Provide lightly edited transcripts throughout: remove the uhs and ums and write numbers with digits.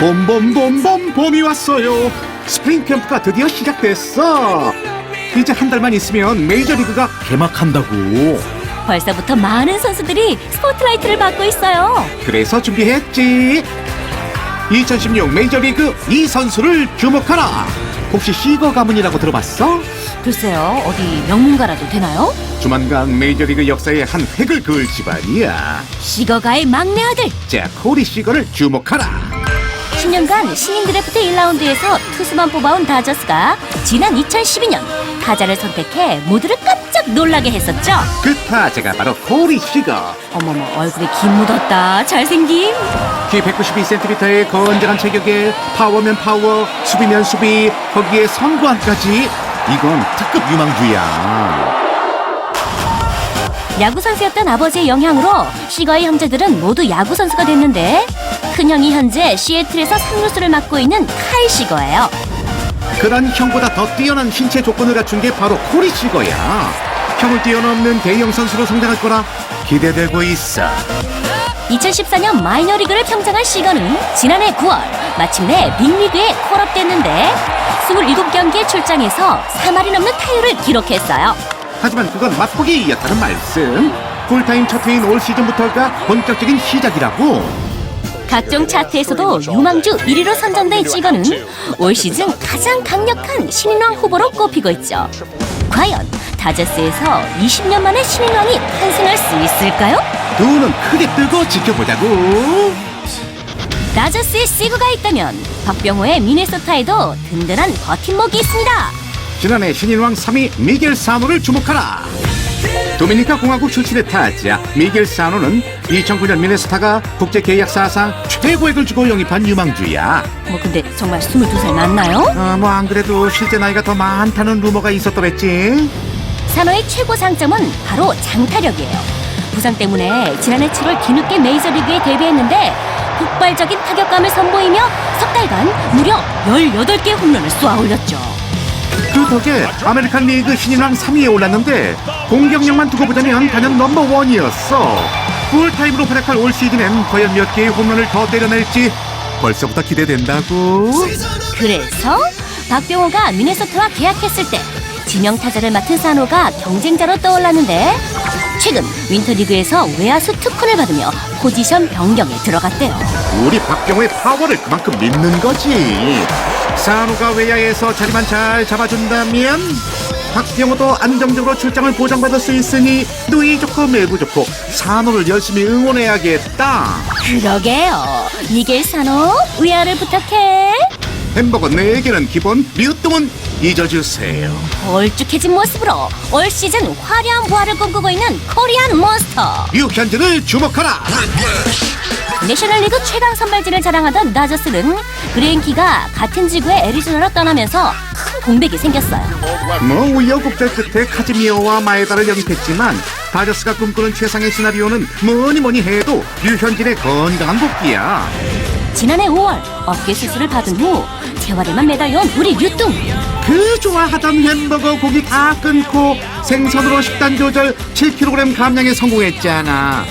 봄봄봄봄 봄이 왔어요. 스프링 캠프가 드디어 시작됐어. 이제 한 달만 있으면 메이저리그가 개막한다고. 벌써부터 많은 선수들이 스포트라이트를 받고 있어요. 그래서 준비했지. 2016 메이저리그 이 선수를 주목하라. 혹시 시거 가문이라고 들어봤어? 글쎄요, 어디 명문가라도 되나요? 조만간 메이저리그 역사에 한 획을 그을 집안이야. 시거가의 막내 아들. 자, 코리 시거를 주목하라. 10년간 신인 드래프트 1라운드에서 투수만 뽑아온 다저스가 지난 2012년 타자를 선택해 모두를 깜짝 놀라게 했었죠. 그 타자가 바로 코리 시거. 어머머, 얼굴에 김 묻었다. 잘생김. 키 192cm의 건장한 체격에 파워면 파워, 수비면 수비, 거기에 선구안까지. 이건 특급 유망주야. 야구 선수였던 아버지의 영향으로 시거의 형제들은 모두 야구 선수가 됐는데 큰형이 현재 시애틀에서 3루수를 맡고 있는 카일 시거예요. 그런 형보다 더 뛰어난 신체 조건을 갖춘 게 바로 코리 시거야. 형을 뛰어넘는 대형 선수로 성장할 거라 기대되고 있어. 2014년 마이너리그를 평정한 시거는 지난해 9월 마침내 빅리그에 콜업됐는데 27경기에 출장해서 3할이 넘는 타율을 기록했어요. 하지만 그건 맛보기였다는 말씀. 풀타임 첫 회인 올 시즌부터가 본격적인 시작이라고. 각종 차트에서도 유망주 1위로 선정된 시거는 올 시즌 가장 강력한 신인왕 후보로 꼽히고 있죠. 과연 다저스에서 20년 만에 신인왕이 탄생할 수 있을까요? 두 눈 크게 뜨고 지켜보자고. 다저스에 시거가 있다면 박병호의 미네소타에도 든든한 버팀목이 있습니다. 지난해 신인왕 3위 미겔 사노를 주목하라. 도미니카 공화국 출신의 타자 미겔 사노는 2009년 미네소타가 국제 계약 사상 최고액을 주고 영입한 유망주야. 뭐 근데 정말 22살 맞나요? 뭐 안 그래도 실제 나이가 더 많다는 루머가 있었더랬지. 사노의 최고 장점은 바로 장타력이에요. 부상 때문에 지난해 7월 뒤늦게 메이저리그에 데뷔했는데 폭발적인 타격감을 선보이며 석 달간 무려 18개의 홈런을 쏘아 올렸죠. 그 덕에 아메리칸 리그 신인왕 3위에 올랐는데 공격력만 두고 보자면 단연 넘버원이었어. 풀타임으로 활약할 올 시즌엔 과연 몇 개의 홈런을 더 때려낼지 벌써부터 기대된다고. 그래서 박병호가 미네소타와 계약했을 때 지명 타자를 맡은 사노가 경쟁자로 떠올랐는데 최근 윈터리그에서 외야수 특훈을 받으며 포지션 변경에 들어갔대요. 우리 박병호의 파워를 그만큼 믿는 거지. 사노가 외야에서 자리만 잘 잡아준다면 박병호도 안정적으로 출장을 보장받을 수 있으니 누이 좋고 매부 좋고 사노를 열심히 응원해야겠다. 그러게요. 미겔 사노 외야를 부탁해. 햄버거 4개는 기본, 뮤뚱은 잊어주세요. 걸쭉해진 모습으로 올 시즌 화려한 부활을 꿈꾸고 있는 코리안 몬스터. 류현진을 주목하라. 내셔널리그 최강 선발진을 자랑하던 다저스는 그레인키가 같은 지구의 애리조나로 떠나면서 큰 공백이 생겼어요. 뭐 우여곡절 끝에 카즈미어와 마에다를 영입했지만 다저스가 꿈꾸는 최상의 시나리오는 뭐니 해도 류현진의 건강한 복귀야. 지난해 5월 어깨 수술을 받은 후 재활에만 매달려온 우리 류뚱. 그 좋아하던 햄버거 고기 다 끊고 생선으로 식단 조절 7kg 감량에 성공했잖아.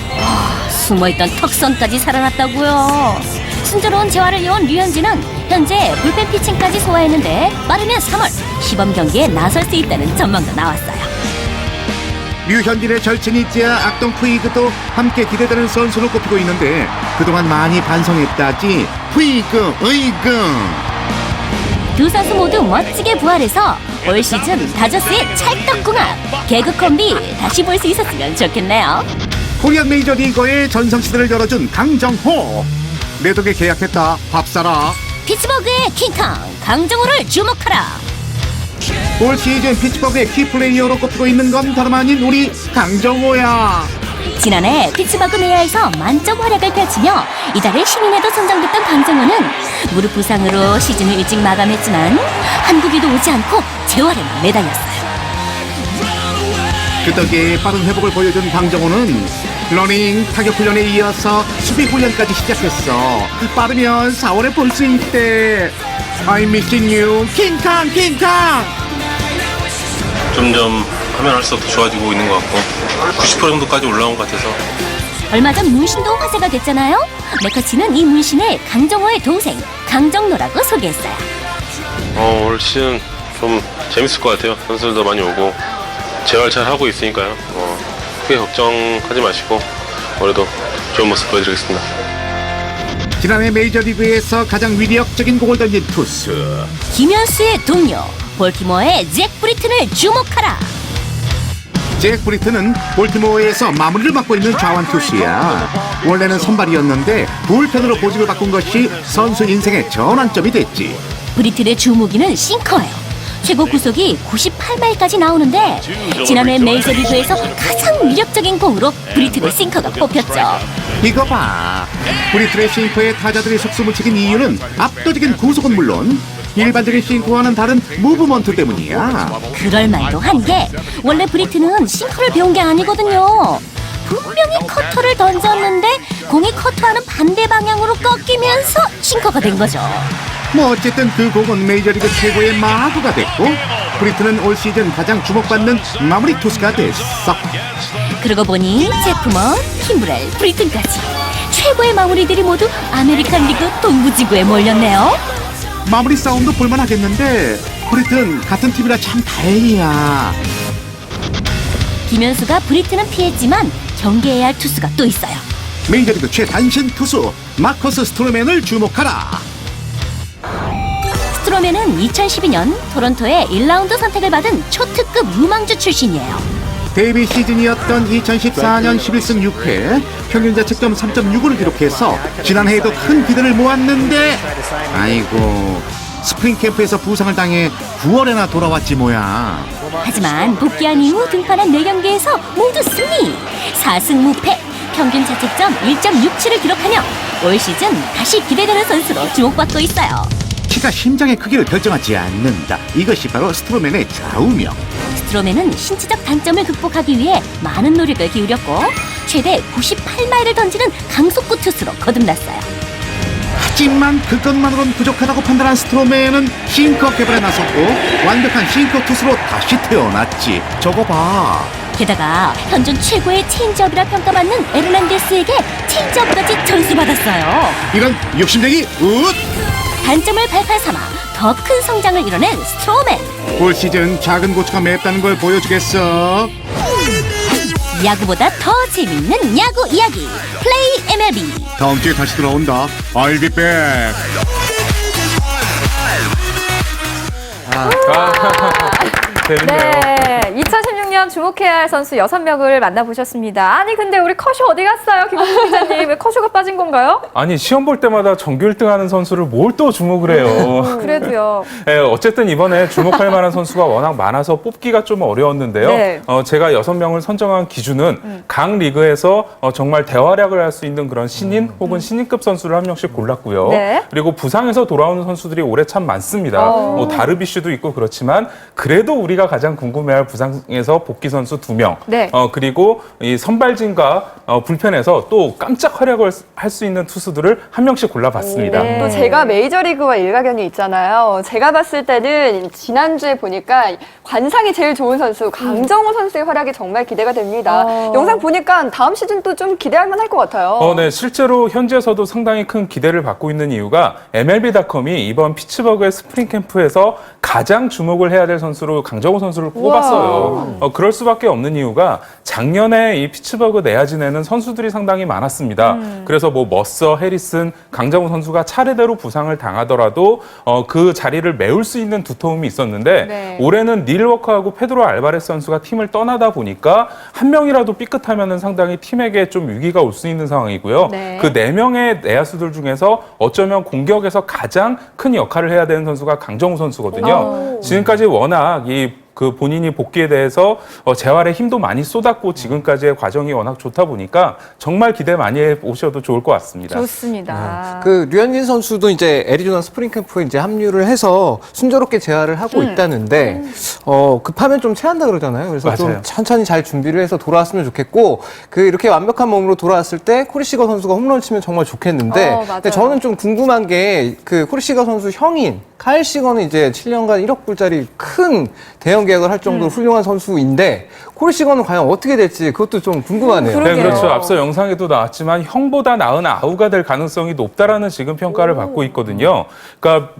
숨어있던 턱선까지 살아났다고요. 순조로운 재활을 이어온 류현진은 현재 불펜 피칭까지 소화했는데 빠르면 3월 시범 경기에 나설 수 있다는 전망도 나왔어요. 류현진의 절친이자 악동 푸이그도 함께 기대되는 선수로 꼽히고 있는데 그동안 많이 반성했다지. 푸이그, 으이그. 두 선수 모두 멋지게 부활해서 올 시즌 다저스의 찰떡궁합 개그 콤비 다시 볼 수 있었으면 좋겠네요. 코리안 메이저리거의 전성시대를 열어준 강정호. 내 덕에 계약했다. 밥 사라. 피츠버그의 킹캉 강정호를 주목하라. 올 시즌 피츠버그의 키플레이어로 꼽히고 있는 건 다름 아닌 우리 강정호야. 지난해 피츠버그 내야에서 만점 활약을 펼치며 이달에 신인에도 선정됐던 강정호는 무릎 부상으로 시즌을 일찍 마감했지만 한국에도 오지 않고 재활에만 매달렸어요. 그 덕에 빠른 회복을 보여준 강정호는 러닝, 타격 훈련에 이어서 수비 훈련까지 시작했어. 빠르면 4월에 볼 수 있대. I'm missing you, 킹캉. 점점 하면 할수록 더 좋아지고 있는 것 같고 90% 정도까지 올라온 것 같아서. 얼마 전 문신도 화제가 됐잖아요. 메커치는 이 문신을 강정호의 동생 강정노라고 소개했어요. 올 시즌 좀 재밌을 것 같아요. 선수들도 많이 오고 재활 잘 하고 있으니까요. 크게 걱정하지 마시고 올해도 좋은 모습 보여드리겠습니다. 지난해 메이저리그에서 가장 위력적인 공을 던진 투수. 김현수의 동료 볼티모어의 잭 브리튼을 주목하라. 잭 브리튼은 볼티모어에서 마무리를 맡고 있는 좌완 투수야. 원래는 선발이었는데 불펜으로 보직을 바꾼 것이 선수 인생의 전환점이 됐지. 브리튼의 주무기는 싱커예요. 최고 구속이 98마일까지 나오는데 지난해 메이저리그에서 가장 위력적인 공으로 브리튼의 싱커가 뽑혔죠. 이거 봐. 브리튼의 싱커에 타자들이 속수무책인 이유는 압도적인 구속은 물론 일반적인 싱커와는 다른 무브먼트 때문이야. 그럴 말도 한 게 원래 브리튼은 싱커를 배운 게 아니거든요. 분명히 커터를 던졌는데 공이 커터하는 반대 방향으로 꺾이면서 싱커가 된 거죠. 뭐 어쨌든 그 공은 메이저리그 최고의 마구가 됐고 브리튼은 올 시즌 가장 주목받는 마무리 투수가 됐어. 그러고 보니 제프먼, 킴브렐, 브리튼까지 최고의 마무리들이 모두 아메리칸 리그 동부지구에 몰렸네요. 마무리 싸움도 볼만하겠는데 브리튼 같은 팀이라 참 다행이야. 김현수가 브리튼은 피했지만 경계해야 할 투수가 또 있어요. 메이저리그 최단신 투수 마커스 스트로맨을 주목하라. 스트로맨은 2012년 토론토의 1라운드 선택을 받은 초특급 유망주 출신이에요. 데뷔 시즌이었던 2014년 11승 6패 평균 자책점 3.65를 기록해서 지난해에도 큰 기대를 모았는데 아이고 스프링 캠프에서 부상을 당해 9월에나 돌아왔지 뭐야. 하지만 복귀한 이후 등판한 4경기에서 모두 승리! 4승 무패, 평균 자책점 1.67을 기록하며 올 시즌 다시 기대되는 선수로 주목받고 있어요. 키가 심장의 크기를 결정하지 않는다. 이것이 바로 스트로맨의 좌우명. 스트로맨은 신체적 단점을 극복하기 위해 많은 노력을 기울였고 최대 98마일을 던지는 강속구 투수로 거듭났어요. 하지만 그것만으로는 부족하다고 판단한 스트로맨은 싱커 개발에 나섰고 완벽한 싱커 투수로 다시 태어났지. 저거 봐. 게다가 현존 최고의 체인지업이라 평가받는 에르난데스에게 체인지업까지 전수받았어요. 이런 욕심쟁이 웃! 단점을 발판 삼아 더 큰 성장을 이뤄낸 스트로맨. 올 시즌 작은 고추가 맵다는 걸 보여주겠어. 야구보다 더 재밌는 야구 이야기 플레이 MLB. 다음 주에 다시 돌아온다. I'll be back. 네, 2016년 주목해야 할 선수 6명을 만나보셨습니다. 아니 근데 우리 커쇼 어디 갔어요? 김홍준 기자님. 왜 커쇼가 빠진 건가요? 아니 시험 볼 때마다 정규 1등 하는 선수를 뭘 또 주목을 해요. 그래도요. 네, 어쨌든 이번에 주목할 만한 선수가 워낙 많아서 뽑기가 좀 어려웠는데요. 네. 제가 6명을 선정한 기준은 각 리그에서 정말 대활약을 할 수 있는 그런 신인 혹은 신인급 선수를 한 명씩 골랐고요. 네. 그리고 부상에서 돌아오는 선수들이 올해 참 많습니다. 뭐 다르비쉬도 있고 그렇지만 그래도 우리가 가장 궁금해할 부상에서 복귀 선수 2명. 네. 그리고 이 선발진과 불펜에서 또 깜짝 활약을 할 수 있는 투수들을 한 명씩 골라봤습니다. 네. 또 제가 메이저리그와 일가견이 있잖아요. 제가 봤을 때는 지난주에 보니까 관상이 제일 좋은 선수 강정호 선수의 활약이 정말 기대가 됩니다. 영상 보니까 다음 시즌 또 좀 기대할 만할 것 같아요. 네, 실제로 현지에서도 상당히 큰 기대를 받고 있는 이유가 MLB.com이 이번 피츠버그의 스프링 캠프에서 가장 주목을 해야 될 선수로 강정호 선수를 꼽았어요. 그럴 수밖에 없는 이유가 작년에 이 피츠버그 내야진에는 선수들이 상당히 많았습니다. 그래서 뭐 머서, 해리슨, 강정호 선수가 차례대로 부상을 당하더라도 그 자리를 메울 수 있는 두터움이 있었는데 네. 올해는 닐 워커하고 페드로 알바레스 선수가 팀을 떠나다 보니까 한 명이라도 삐끗하면은 상당히 팀에게 좀 위기가 올 수 있는 상황이고요. 네. 그 4명의 내야수들 중에서 어쩌면 공격에서 가장 큰 역할을 해야 되는 선수가 강정호 선수거든요. 지금까지 워낙 그 본인이 복귀에 대해서 재활에 힘도 많이 쏟았고 지금까지의 과정이 워낙 좋다 보니까 정말 기대 많이 해보셔도 좋을 것 같습니다. 좋습니다. 그 류현진 선수도 이제 애리조나 스프링 캠프에 이제 합류를 해서 순조롭게 재활을 하고 있다는데 급하면 좀 체한다 그러잖아요. 그래서 맞아요. 좀 천천히 잘 준비를 해서 돌아왔으면 좋겠고 그 이렇게 완벽한 몸으로 돌아왔을 때 코리시거 선수가 홈런 치면 정말 좋겠는데 맞아요. 근데 저는 좀 궁금한 게 그 코리시거 선수 형인 카일 시거는 이제 7년간 1억 불짜리 큰 대형 계약을 할 정도로 훌륭한 선수인데 코리 시건은 과연 어떻게 될지 그것도 좀 궁금하네요. 네, 그러게요. 그렇죠. 앞서 영상에도 나왔지만 형보다 나은 아우가 될 가능성이 높다라는 지금 평가를 받고 있거든요. 그러니까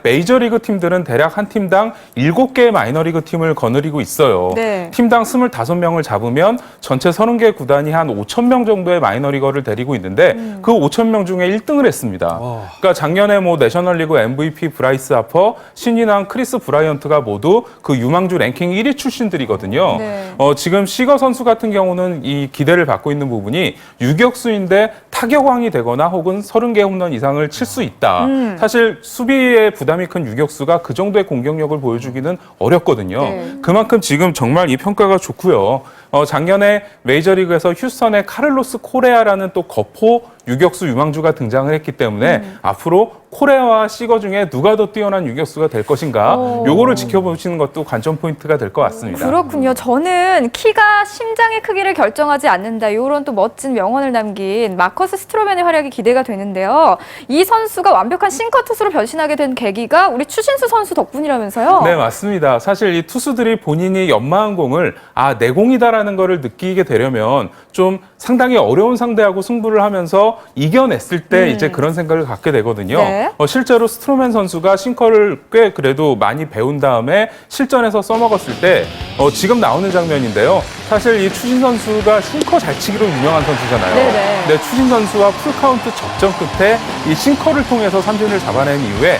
메이저리그 팀들은 대략 한 팀당 7개의 마이너리그 팀을 거느리고 있어요. 네. 팀당 25명을 잡으면 전체 30개 구단이 한 5,000명 정도의 마이너리거를 데리고 있는데 그 5,000명 중에 1등을 했습니다. 그러니까 작년에 뭐 내셔널리그 MVP 브라이스 하퍼, 신인왕 크리스 브라이언트가 모두 그 유망주 랭킹 1위 출신들이거든요. 네. 지금 시거 선수 같은 경우는 이 기대를 받고 있는 부분이 유격수인데 타격왕이 되거나 혹은 30개 홈런 이상을 칠 수 있다. 사실 수비에 부담이 큰 유격수가 그 정도의 공격력을 보여주기는 어렵거든요. 네. 그만큼 지금 정말 이 평가가 좋고요. 작년에 메이저리그에서 휴스턴의 카를로스 코레아라는 또 거포 유격수 유망주가 등장을 했기 때문에 앞으로 코레아와 시거 중에 누가 더 뛰어난 유격수가 될 것인가 요거를 지켜보시는 것도 관전 포인트가 될 것 같습니다. 그렇군요. 저는 키가 심장의 크기를 결정하지 않는다. 이런 또 멋진 명언을 남긴 마커스 스트로맨의 활약이 기대가 되는데요. 이 선수가 완벽한 싱커 투수로 변신하게 된 계기가 우리 추신수 선수 덕분이라면서요? 네, 맞습니다. 사실 이 투수들이 본인이 연마한 공을 내 공이다라는 거를 느끼게 되려면 좀 상당히 어려운 상대하고 승부를 하면서 이겨냈을 때 이제 그런 생각을 갖게 되거든요. 네. 실제로 스트로맨 선수가 싱커를 꽤 그래도 많이 배운 다음에 실전에서 써먹었을 때 지금 나오는 장면인데요. 사실 이 추신 선수가 싱커 잘 치기로 유명한 선수잖아요. 네네. 네, 추신 선수와 풀카운트 접전 끝에 이 싱커를 통해서 삼진을 잡아낸 이후에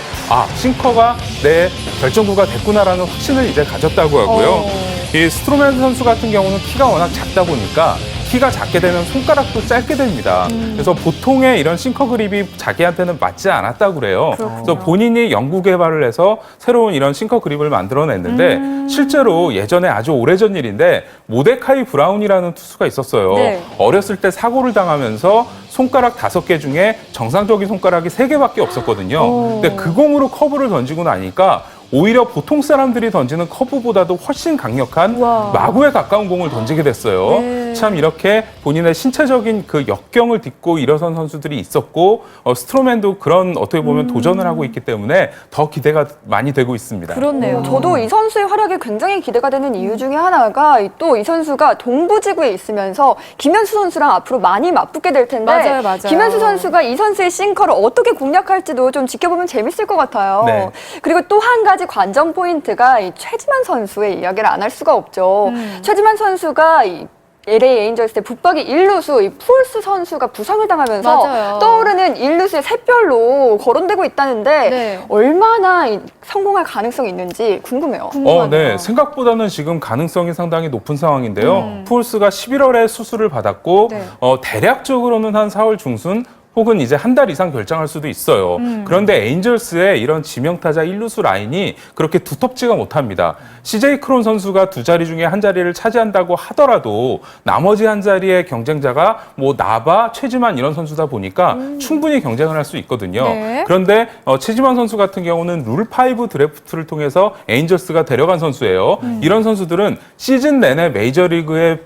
싱커가 내 결정구가 됐구나라는 확신을 이제 가졌다고 하고요. 이 스트로맨 선수 같은 경우는 키가 워낙 작다 보니까 키가 작게 되면 손가락도 짧게 됩니다. 그래서 보통의 이런 싱커 그립이 자기한테는 맞지 않았다고 그래요. 그래서 본인이 연구 개발을 해서 새로운 이런 싱커 그립을 만들어냈는데 실제로 예전에 아주 오래전 일인데 모데카이 브라운이라는 투수가 있었어요. 네. 어렸을 때 사고를 당하면서 손가락 5개 중에 정상적인 손가락이 3개밖에 없었거든요. 근데 그 공으로 커브를 던지고 나니까 오히려 보통 사람들이 던지는 커브보다도 훨씬 강력한 우와. 마구에 가까운 공을 던지게 됐어요. 네. 참 이렇게 본인의 신체적인 그 역경을 딛고 일어선 선수들이 있었고 스트로맨도 그런 어떻게 보면 도전을 하고 있기 때문에 더 기대가 많이 되고 있습니다. 그렇네요. 저도 이 선수의 활약이 굉장히 기대가 되는 이유 중에 하나가 또 이 선수가 동부지구에 있으면서 김현수 선수랑 앞으로 많이 맞붙게 될 텐데 맞아요, 맞아요. 김현수 선수가 이 선수의 싱커를 어떻게 공략할지도 좀 지켜보면 재밌을 것 같아요. 네. 그리고 또 한 가지 관전 포인트가 이 최지만 선수의 이야기를 안 할 수가 없죠. 최지만 선수가 이 LA 에인절스 때 붙박이 1루수 이 푸올스 선수가 부상을 당하면서 맞아요. 떠오르는 1루수의 샛별로 거론되고 있다는데 네. 얼마나 성공할 가능성이 있는지 궁금해요. 네. 생각보다는 지금 가능성이 상당히 높은 상황인데요. 푸올스가 11월에 수술을 받았고 네. 대략적으로는 한 4월 중순 혹은 이제 한 달 이상 결정할 수도 있어요. 그런데 에인절스의 이런 지명타자 1루수 라인이 그렇게 두텁지가 못합니다. CJ 크론 선수가 2자리 중에 한 자리를 차지한다고 하더라도 나머지 한 자리의 경쟁자가 뭐 나바, 최지만 이런 선수다 보니까 충분히 경쟁을 할 수 있거든요. 네. 그런데 최지만 선수 같은 경우는 룰5 드래프트를 통해서 에인절스가 데려간 선수예요. 이런 선수들은 시즌 내내 메이저리그에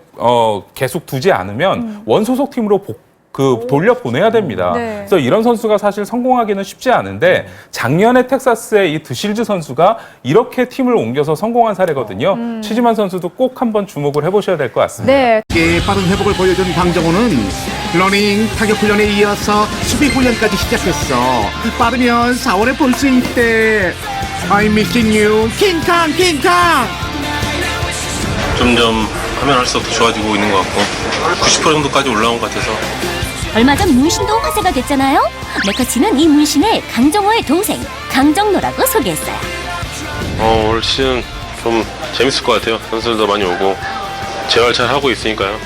계속 두지 않으면 원소속 팀으로 돌려보내야 됩니다. 네. 그래서 이런 선수가 사실 성공하기는 쉽지 않은데 작년에 텍사스의 이 드실즈 선수가 이렇게 팀을 옮겨서 성공한 사례거든요. 최지만 선수도 꼭 한번 주목을 해보셔야 될 것 같습니다. 네. 빠른 회복을 보여준 강정호는 러닝, 타격 훈련에 이어서 수비 훈련까지 시작했어. 빠르면 4월에 볼 수 있대. I'm missing you, 킹캉, 킹캉. 점점 하면 할수록 더 좋아지고 있는 것 같고 90% 정도까지 올라온 것 같아서 얼마 전 문신도 화제가 됐잖아요. 레커치는 이 문신을 강정호의 동생 강정노라고 소개했어요. 올 시즌 좀 재밌을 것 같아요. 선수들도 많이 오고 재활 잘 하고 있으니까요.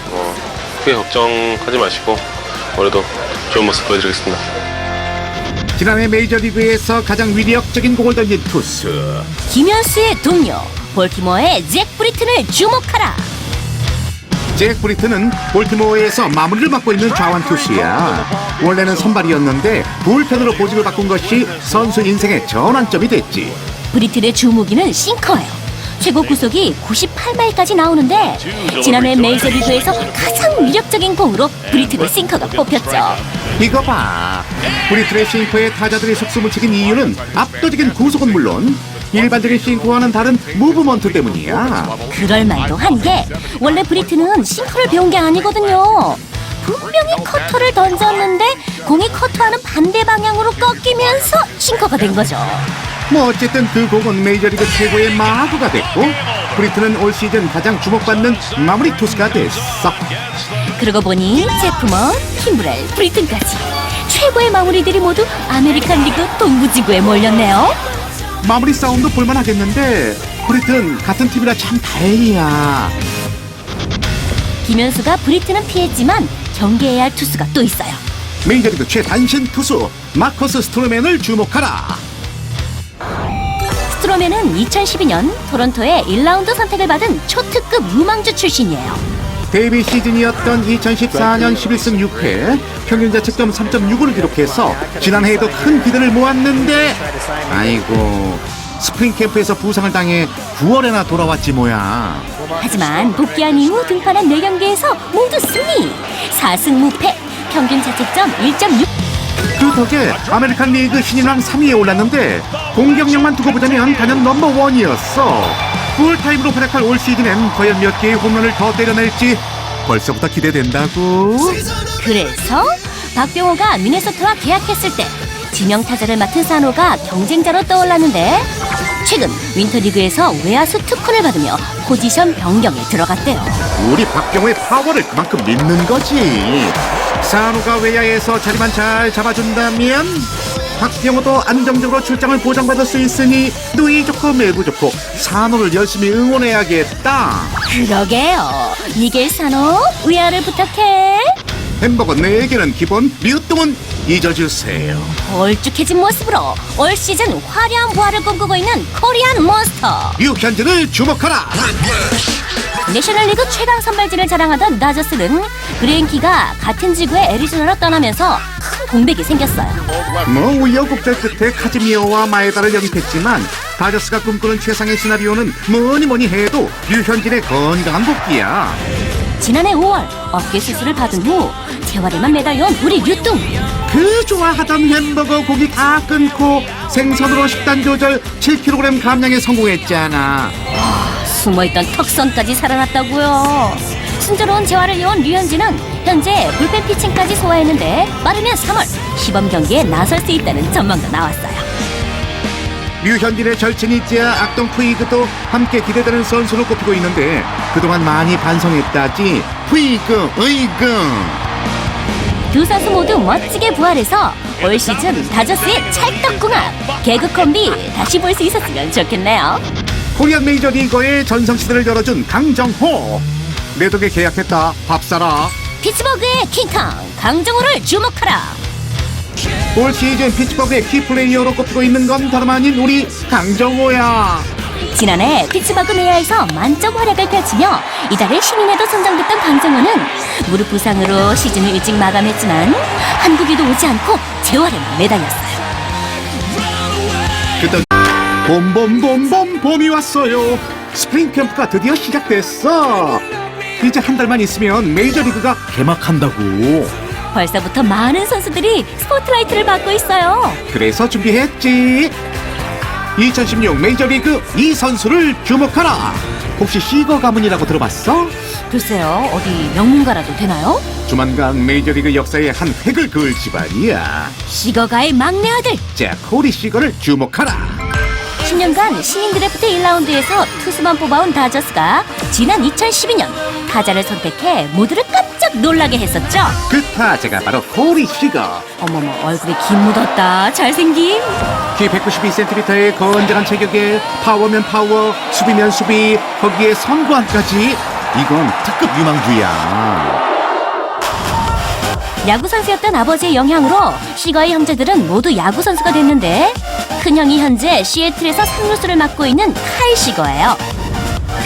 크게 걱정하지 마시고 올해도 좋은 모습 보여드리겠습니다. 지난해 메이저리그에서 가장 위력적인 공을 던진 투수. 김현수의 동료 볼티모어의 잭 브리튼을 주목하라. 잭 브리튼은 볼티모어에서 마무리를 맡고 있는 좌완 투수야. 원래는 선발이었는데 불펜으로 보직을 바꾼 것이 선수 인생의 전환점이 됐지. 브리튼의 주무기는 싱커예요. 최고 구속이 98마일까지 나오는데 지난해 메이저리그에서 가장 위력적인 공으로 브리튼의 싱커가 뽑혔죠. 이거 봐. 브리튼의 싱커에 타자들이 속수무책인 이유는 압도적인 구속은 물론 일반적인 싱크와는 다른 무브먼트 때문이야. 그럴 만도 한 게 원래 브리트는 싱크를 배운 게 아니거든요. 분명히 커터를 던졌는데 공이 커터하는 반대 방향으로 꺾이면서 싱커가 된 거죠. 뭐 어쨌든 그 공은 메이저리그 최고의 마구가 됐고 브리트는 올 시즌 가장 주목받는 마무리 투수가 됐어. 그러고 보니 제프먼, 킴브렐, 브리튼까지 최고의 마무리들이 모두 아메리칸 리그 동부지구에 몰렸네요. 마무리 싸움도 볼만하겠는데 브리튼 같은 팀이라 참 다행이야. 김현수가 브리트는 피했지만 경계해야 할 투수가 또 있어요. 메이저리그 최단신 투수 마커스 스트로맨을 주목하라. 스트로맨은 2012년 토론토의 1라운드 선택을 받은 초특급 유망주 출신이에요. 데뷔 시즌이었던 2014년 11승 6패 평균 자책점 3.65를 기록해서 지난해에도 큰 기대를 모았는데 아이고 스프링 캠프에서 부상을 당해 9월에나 돌아왔지 뭐야. 하지만 복귀한 이후 등판한 4경기에서 모두 승리! 4승 무패, 평균 자책점 1.6. 그 덕에 아메리칸 리그 신인왕 3위에 올랐는데 공격력만 두고 보자면 단연 넘버원이었어. 풀타임으로 활약할 올 시즌엔 과연 몇 개의 홈런을 더 때려낼지 벌써부터 기대된다고. 그래서 박병호가 미네소타와 계약했을 때 지명 타자를 맡은 산호가 경쟁자로 떠올랐는데 최근 윈터리그에서 외야수 특훈을 받으며 포지션 변경에 들어갔대요. 우리 박병호의 파워를 그만큼 믿는 거지. 산호가 외야에서 자리만 잘 잡아준다면 박병호도 안정적으로 출장을 보장받을 수 있으니 누이 좋고 매부 좋고 산호를 열심히 응원해야겠다. 그러게요. 미겔 산호, 외야를 부탁해. 햄버거 4개는 기본, 류똥은 잊어주세요. 걸쭉해진 모습으로 올 시즌 화려한 부활을 꿈꾸고 있는 코리안 몬스터. 류현진을 주목하라. 내셔널리그 최강 선발진을 자랑하던 다저스는 그레인키가 같은 지구의 애리조나로 떠나면서 큰 공백이 생겼어요. 뭐 우여곡절 끝에 카즈미어와 마에다를 영입했지만 다저스가 꿈꾸는 최상의 시나리오는 뭐니 해도 류현진의 건강한 복귀야. 지난해 5월 어깨 수술을 받은 후 재활에만 매달려온 우리 류뚱. 그 좋아하던 햄버거 고기 다 끊고 생선으로 식단 조절 7kg 감량에 성공했잖아. 숨어있던 턱선까지 살아났다고요. 순조로운 재활을 이어온 류현진은 현재 불펜 피칭까지 소화했는데 빠르면 3월 시범 경기에 나설 수 있다는 전망도 나왔어요. 류현진의 절친이자 악동 푸이그도 함께 기대되는 선수로 꼽히고 있는데 그동안 많이 반성했다지. 푸이그, 으이그. 두 선수 모두 멋지게 부활해서 올 시즌 다저스의 찰떡궁합 개그 콤비 다시 볼 수 있었으면 좋겠네요. 코리안 메이저리거의 전성시대를 열어준 강정호. 내 덕에 계약했다. 밥 사라. 피츠버그의 킹캉 강정호를 주목하라. 올 시즌 피츠버그의 키플레이어로 꼽히고 있는 건 다름 아닌 우리 강정호야. 지난해 피츠버그 내야에서 만점 활약을 펼치며 이달의 신인에도 선정됐던 강정호는 무릎 부상으로 시즌을 일찍 마감했지만 한국에도 오지 않고 재활에만 매달렸어요. 그때 봄봄봄봄 봄이 왔어요. 스프링 캠프가 드디어 시작됐어. 이제 한 달만 있으면 메이저리그가 개막한다고. 벌써부터 많은 선수들이 스포트라이트를 받고 있어요. 그래서 준비했지. 2016 메이저리그 이 선수를 주목하라. 혹시 시거 가문이라고 들어봤어? 글쎄요, 어디 명문가라도 되나요? 조만간 메이저리그 역사에 한 획을 그을 집안이야. 시거가의 막내 아들. 자, 코리 시거를 주목하라. 10년간 신인 드래프트 1라운드에서 투수만 뽑아온 다저스가 지난 2012년 타자를 선택해 모두를 깜짝 놀라게 했었죠. 그 타자가 바로 코리 시거. 어머머, 얼굴에 김 묻었다. 잘생김. 키 192cm의 건장한 체격에 파워면 파워, 수비면 수비, 거기에 선구안까지. 이건 특급 유망주야. 야구 선수였던 아버지의 영향으로 시거의 형제들은 모두 야구 선수가 됐는데 큰형이 현재 시애틀에서 상루수를 맡고 있는 카일 시거예요.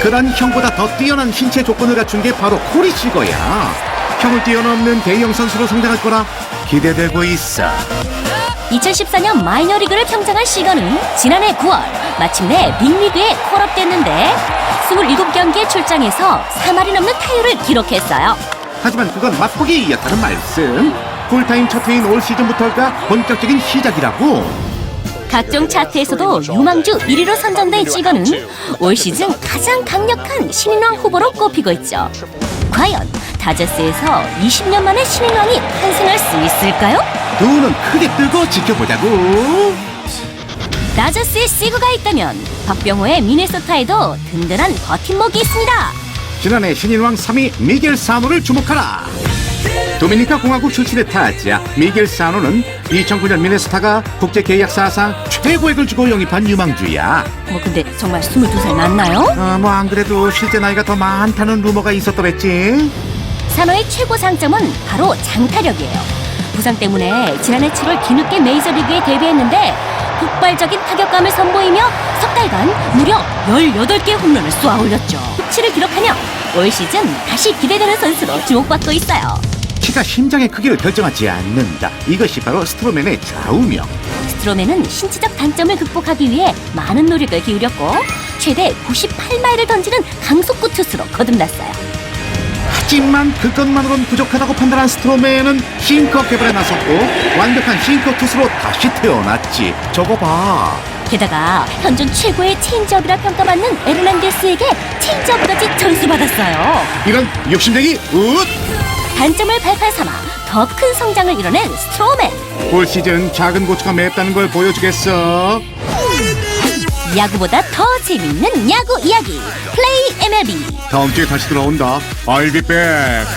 그런 형보다 더 뛰어난 신체 조건을 갖춘 게 바로 코리 시거야. 형을 뛰어넘는 대형 선수로 성장할 거라 기대되고 있어. 2014년 마이너리그를 평정한 시거는 지난해 9월 마침내 빅리그에 콜업됐는데 27경기에 출장해서 3할이 넘는 타율을 기록했어요. 하지만 그건 맛보기였다는 말씀. 풀타임 첫 해인 올 시즌부터가 본격적인 시작이라고. 각종 차트에서도 유망주 1위로 선정된 시거는 올 시즌 가장 강력한 신인왕 후보로 꼽히고 있죠. 과연 다저스에서 20년 만에 신인왕이 탄생할 수 있을까요? 두 눈 크게 뜨고 지켜보자고. 다저스에 시거가 있다면 박병호의 미네소타에도 든든한 버팀목이 있습니다. 지난해 신인왕 3위 미겔 사노를 주목하라. 도미니카 공화국 출신의 타자 미겔 사노는 2009년 미네소타가 국제 계약 사상 최고액을 주고 영입한 유망주야. 근데 정말 22살 맞나요? 뭐 안 그래도 실제 나이가 더 많다는 루머가 있었더랬지. 사노의 최고 장점은 바로 장타력이에요. 부상 때문에 지난해 7월 뒤늦게 메이저리그에 데뷔했는데 폭발적인 타격감을 선보이며 석 달간 무려 18개의 홈런을 쏘아 올렸죠. 흡치를 기록하며 올 시즌 다시 기대되는 선수로 주목받고 있어요. 키가 심장의 크기를 결정하지 않는다. 이것이 바로 스트로맨의 좌우명. 스트로맨은 신체적 단점을 극복하기 위해 많은 노력을 기울였고 최대 98마일을 던지는 강속구 투수로 거듭났어요. 하지만 그것만으론 부족하다고 판단한 스트로맨은 싱커 개발에 나섰고 완벽한 싱커 투수로 다시 태어났지. 저거 봐. 게다가 현존 최고의 체인지업이라 평가받는 에르난데스에게 체인지업까지 전수받았어요. 이런 욕심쟁이 웃! 단점을 발판 삼아 더 큰 성장을 이뤄낸 스트로맨. 올 시즌 작은 고추가 맵다는 걸 보여주겠어. 야구보다 더 재밌는 야구 이야기 플레이 MLB. 다음 주에 다시 돌아온다. I'll be back.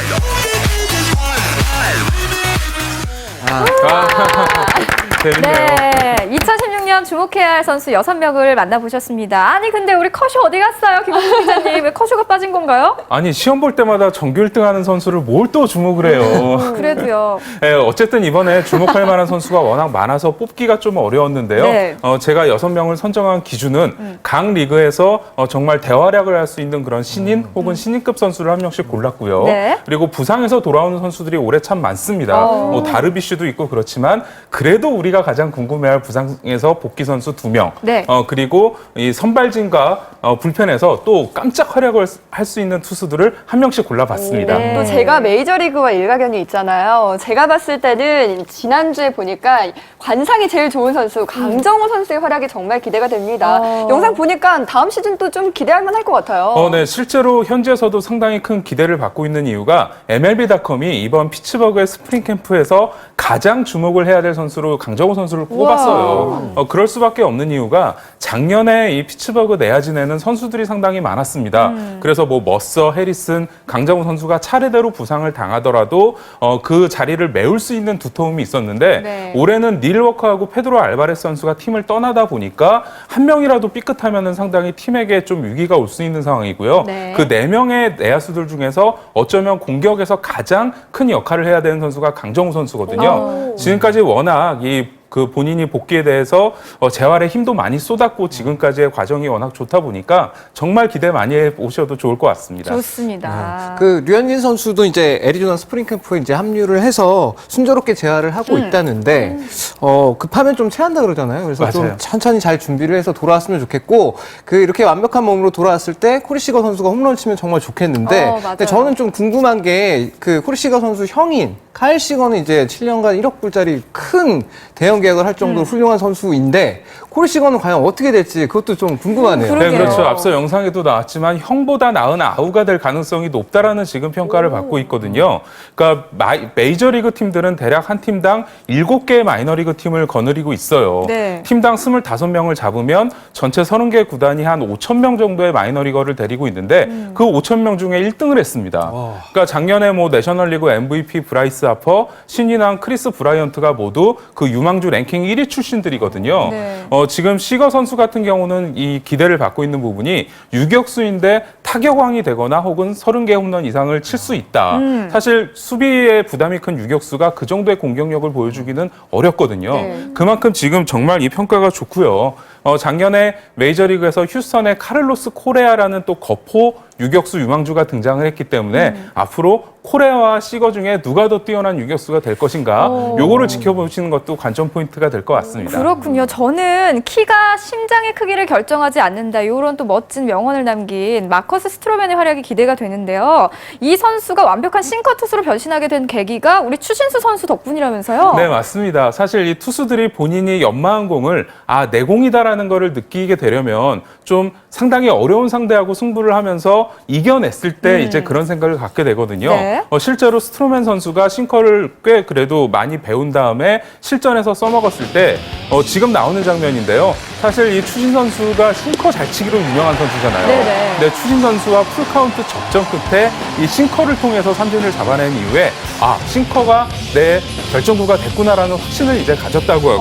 재밌네요. 네, 2016년 주목해야 할 선수 6명을 만나보셨습니다. 아니 근데 우리 커쇼 어디 갔어요? 김홍수 기자님 왜 커쇼가 빠진 건가요? 아니 시험 볼 때마다 정규 1등하는 선수를 뭘 또 주목을 해요. 그래도요. 네, 어쨌든 이번에 주목할 만한 선수가 워낙 많아서 뽑기가 좀 어려웠는데요. 네. 제가 6명을 선정한 기준은 각 리그에서 정말 대활약을 할 수 있는 그런 신인 혹은 신인급 선수를 한 명씩 골랐고요. 네. 그리고 부상에서 돌아오는 선수들이 올해 참 많습니다. 뭐 다르비슈도 있고 그렇지만 그래도 우리가 가장 궁금해할 부상에서 복귀 선수 2명. 네. 그리고 이 선발진과 불펜에서 또 깜짝 활약을 할 수 있는 투수들을 한 명씩 골라봤습니다. 네. 또 제가 메이저리그와 일가견이 있잖아요. 제가 봤을 때는 지난주에 보니까 관상이 제일 좋은 선수 강정호 선수의 활약이 정말 기대가 됩니다. 영상 보니까 다음 시즌 또 좀 기대할 만할 것 같아요. 네, 실제로 현지에서도 상당히 큰 기대를 받고 있는 이유가 MLB.com이 이번 피츠버그의 스프링 캠프에서 가장 주목을 해야 될 선수로 강정호 선수를 꼽았어요. 그럴 수밖에 없는 이유가 작년에 이 피츠버그 내야진에는 선수들이 상당히 많았습니다. 그래서 뭐 머서, 해리슨, 강정호 선수가 차례대로 부상을 당하더라도 그 자리를 메울 수 있는 두터움이 있었는데 네. 올해는 닐 워커하고 페드로 알바레스 선수가 팀을 떠나다 보니까 한 명이라도 삐끗하면은 상당히 팀에게 좀 위기가 올 수 있는 상황이고요. 네. 그 4명의 내야수들 중에서 어쩌면 공격에서 가장 큰 역할을 해야 되는 선수가 강정호 선수거든요. 지금까지 워낙 그 본인이 복귀에 대해서 재활에 힘도 많이 쏟았고 지금까지의 과정이 워낙 좋다 보니까 정말 기대 많이 해보셔도 좋을 것 같습니다. 좋습니다. 그 류현진 선수도 이제 애리조나 스프링 캠프에 이제 합류를 해서 순조롭게 재활을 하고 있다는데 급하면 좀 체한다 그러잖아요. 그래서 좀 맞아요. 천천히 잘 준비를 해서 돌아왔으면 좋겠고 그 이렇게 완벽한 몸으로 돌아왔을 때 코리시거 선수가 홈런 치면 정말 좋겠는데 맞아요. 근데 저는 좀 궁금한 게 그 코리시거 선수 형인 카일 시거는 이제 7년간 1억 불짜리 큰 대형 계약을 할 정도로 훌륭한 선수인데 코리시거는 과연 어떻게 될지 그것도 좀 궁금하네요. 그러게요. 네, 그렇죠. 앞서 영상에도 나왔지만 형보다 나은 아우가 될 가능성이 높다라는 지금 평가를 받고 있거든요. 그러니까 메이저리그 팀들은 대략 한 팀당 7개의 마이너리그 팀을 거느리고 있어요. 네. 팀당 25명을 잡으면 전체 30개 구단이 한 5,000명 정도의 마이너리거를 데리고 있는데 그 5,000명 중에 1등을 했습니다. 그러니까 작년에 뭐 내셔널리그 MVP 브라이스 하퍼, 신인왕 크리스 브라이언트가 모두 그 유망주 랭킹 1위 출신들이거든요. 네. 지금 시거 선수 같은 경우는 이 기대를 받고 있는 부분이 유격수인데 타격왕이 되거나 혹은 30개 홈런 이상을 칠 수 있다. 사실 수비에 부담이 큰 유격수가 그 정도의 공격력을 보여주기는 어렵거든요. 네. 그만큼 지금 정말 이 평가가 좋고요. 작년에 메이저리그에서 휴스턴의 카를로스 코레아라는 또 거포 유격수 유망주가 등장을 했기 때문에 앞으로 코레와 시거 중에 누가 더 뛰어난 유격수가 될 것인가 요거를 지켜보시는 것도 관전 포인트가 될 것 같습니다. 그렇군요. 저는 키가 심장의 크기를 결정하지 않는다. 이런 또 멋진 명언을 남긴 마커스 스트로맨의 활약이 기대가 되는데요. 이 선수가 완벽한 싱커 투수로 변신하게 된 계기가 우리 추신수 선수 덕분이라면서요? 네, 맞습니다. 사실 이 투수들이 본인이 연마한 공을 내 공이다라는 거를 느끼게 되려면 좀 상당히 어려운 상대하고 승부를 하면서 이겨냈을 때 이제 그런 생각을 갖게 되거든요. 네. 실제로 스트로맨 선수가 싱커를 꽤 그래도 많이 배운 다음에 실전에서 써먹었을 때 지금 나오는 장면인데요. 사실 이 추신 선수가 싱커 잘 치기로 유명한 선수잖아요. 네네. 근데 추신 선수와 풀카운트 접전 끝에 이 싱커를 통해서 삼진을 잡아낸 이후에 싱커가 내 결정구가 됐구나라는 확신을 이제 가졌다고